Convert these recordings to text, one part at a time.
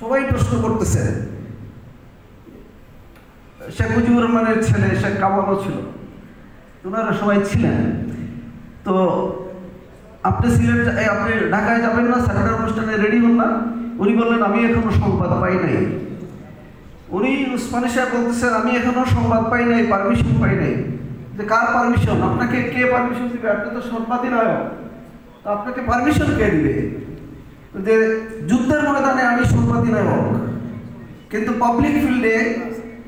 সবাই প্রশ্ন করতেছে। শেখ মুজিবুর রহমানের ছেলে শেখ কামালও ছিল, ওনারা সবাই ছিলেন। তো আপনি ঢাকায় যাবেন না, স্যাটারডে অনুষ্ঠানে রেডি হন না? উনি বললেন আমি এখনো সংবাদ পাই নাই। উনি উসমানী সাহেব বলতেছেন আমি এখনো সংবাদ পাই নাই, পারমিশন পাই নাই। যে কার পারমিশন? আপনাকে কে পারমিশন দিবে? আপনি তো সংবাদই নয়, তো আপনাকে পারমিশন কে দিবে? যে যুদ্ধের ময়দানে আমি সংবাদই নয়, কিন্তু পাবলিক ফিল্ডে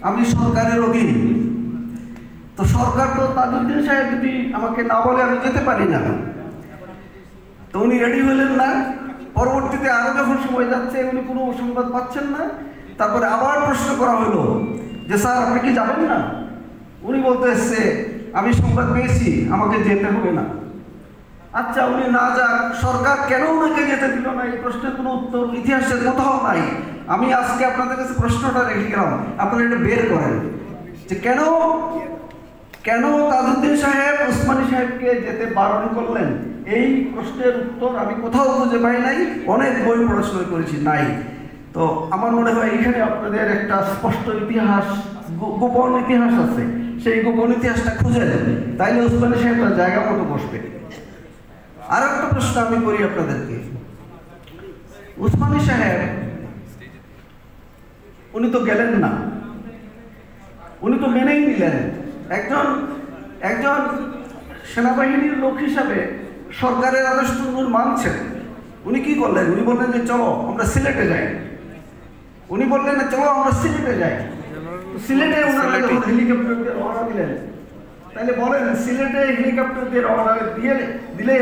আমি সরকারের অধীন। তো সরকার তো তাজউদ্দিন সাহেব যদি আমাকে না বলে আমি যেতে পারি না। তো উনি রেডি হলেন না। পরবর্তীতে আরো যখন সময় যাচ্ছে উনি কোনো সংবাদ পাচ্ছেন না। তারপরে আবার প্রশ্ন করা হলো যে স্যার আপনি কি যাবেন না? উনি বলতে এসছে আমি সংবাদ পেয়েছি, আমাকে যেতে হবে না। আচ্ছা, উনি না যাক, সরকার কেন ওনাকে যেতে দিল না? এই প্রশ্নের কোনো উত্তর ইতিহাসের কোথাও নাই। আমি আজকে আপনাদের কাছে প্রশ্নটা রেখে গেলাম, আপনারা এটা বের করেন যে কেন তাজউদ্দিন সাহেব উসমানী সাহেবকে যেতে বারণ করলেন। এই প্রশ্নের উত্তর আমি কোথাও খুঁজে পাই নাই, অনেক বই পড়াশোনা করেছি, নাই। তো আমার মনে হয় এখানে আপনাদের একটা স্পষ্ট ইতিহাস, গোপন ইতিহাস আছে। সেই গোপন ইতিহাসটা খুঁজে নেন, তাইলে উসমানী সাহেব জায়গা মতো বসবে। আর একটা প্রশ্ন আমি করি আপনাদেরকে। উসমানী সাহেব উনি তো গেলেন না, উনি তো মেনেই নিলেন। একজন সেনাবাহিনীর লোক হিসাবে সরকারের আদেশ মানছেন। উনি কি করলেন? উনি বললেন যে চলো আমরা সিলেটে যাই। উনি বললেন চলো আমরা সিলেটে যাই। সিলেটে ওনারা যখন হেলিকপ্টার দিয়ে রওনা দিলেন, তাহলে বলেন সিলেটে হেলিকপ্টার দিয়ে রওনা দিলে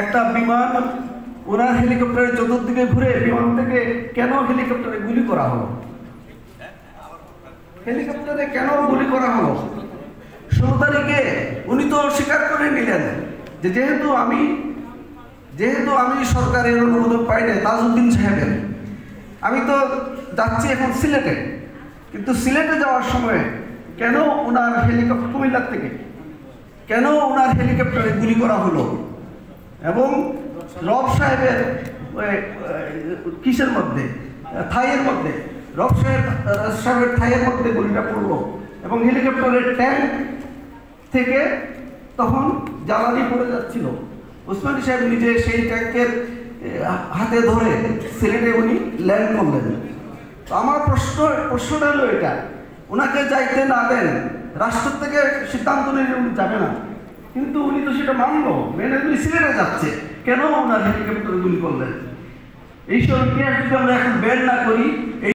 একটা বিমান ওনার হেলিকপ্টারের চতুর্দিকে ঘুরে বিমান থেকে কেন হেলিকপ্টারে গুলি করা হলো? হেলিকপ্টারে কেন গুলি করা হলো? 16 তারিখে উনি তো স্বীকার করে নিলেন যে যেহেতু আমি সরকারের অনুমোদন পাই না তাজউদ্দিন সাহেবের, আমি তো যাচ্ছি এখন সিলেটে। কিন্তু সিলেটে যাওয়ার সময় কেন ওনার হেলিকপ্টার, কুমিল্লার থেকে কেন ওনার হেলিকপ্টারে গুলি করা হলো? এবং রব সাহেবের কিসের মধ্যে, থাইয়ের মধ্যে, রব সাহেবের থাইয়ের মধ্যে গুলিটা পড়লো। এবং হেলিকপ্টারের ট্যাঙ্ক থেকে তখন জ্বালানি পড়ে যাচ্ছিল। উসমানী সাহেব নিজে সেই ট্যাঙ্কের হাতে ধরে সিলেটে উনি ল্যান্ড করলেন। তো আমার প্রশ্নটা হলো এটা, ওনাকে যাইতে না দেন, রাষ্ট্র থেকে সিদ্ধান্ত নিলে উনি যাবে না, কিন্তু উনি তো সেটা মানলো, মেনে উনি সিলেটে যাচ্ছে, কেন ওনার হেলিকপ্টারে গুলি করলেন? এইসব ইতিহাস যদি আমরা এখন বের না করি